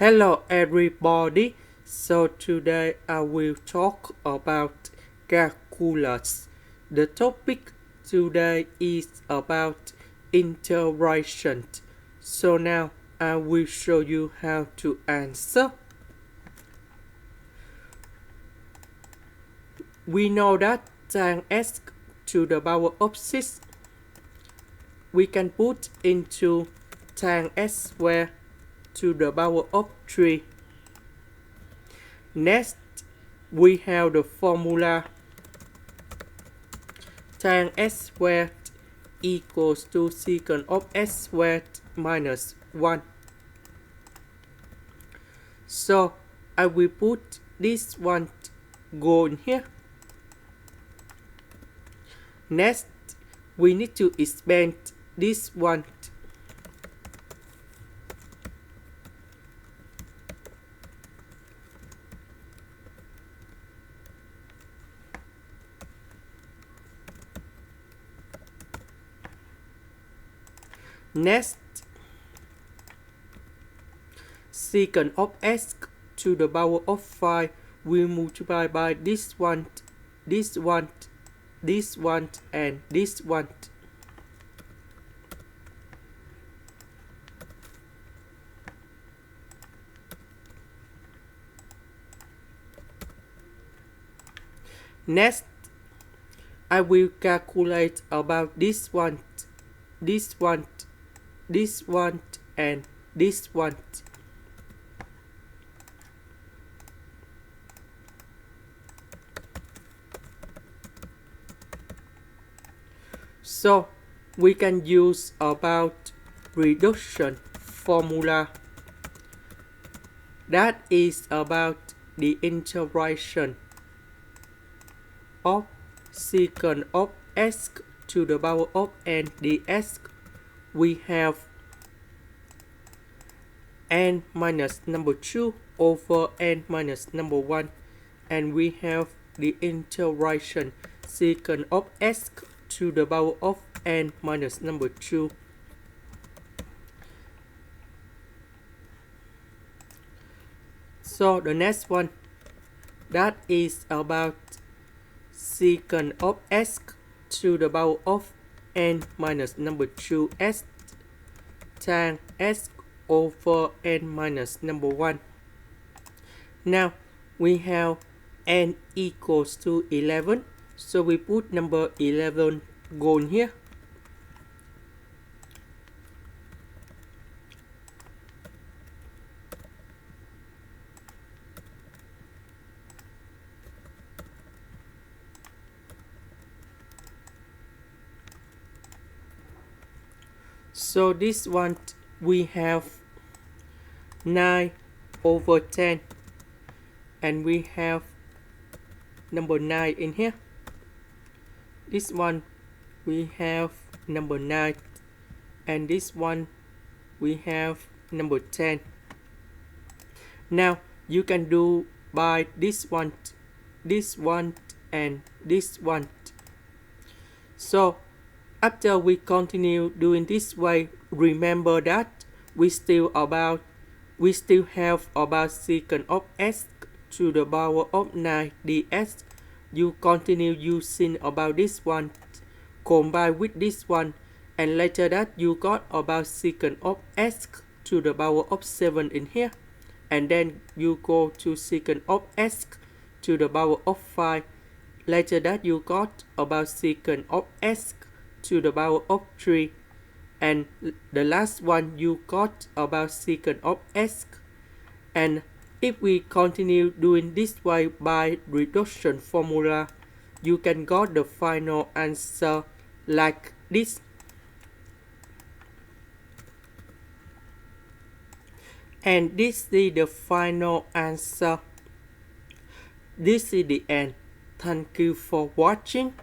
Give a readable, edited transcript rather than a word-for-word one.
Hello everybody, so today I will talk about calculus. The topic today is about integration. So now I will show you how to answer. We know that tan s to the power of 6 we can put into tan s squared to the power of 3. Next, we have the formula tan s squared equals to secant of s squared minus 1. So, I will put this one go in here. Next, we need to expand this one. Next, secant of s to the power of 5 will multiply by this one, this one, this one, and this one. Next, I will calculate about this one, this one, this one, and this one. So we can use about reduction formula. That is about the integration of secant of s to the power of n ds. We have n minus number 2 over n minus number 1, and we have the integration secant of s to the power of n minus number 2. So the next one, that is about secant of s to the power of n minus number 2s tan s over n minus number 1. Now we have n equals to 11, so we put number 11 go in here. So this one we have 9 over 10, and we have number 9 in here. This one we have number 9, and this one we have number 10. Now you can do by this one, and this one. So after we continue doing this way, remember that we still have about secant of s to the power of 9 ds. You continue using about this one, combine with this one, and later that you got about secant of s to the power of 7 in here, and then you go to secant of s to the power of 5. Later that you got about secant of s to the power of 3, and the last one you got about secant of s. And if we continue doing this way by reduction formula, you can get the final answer like this. And this is the final answer. This is the end. Thank you for watching.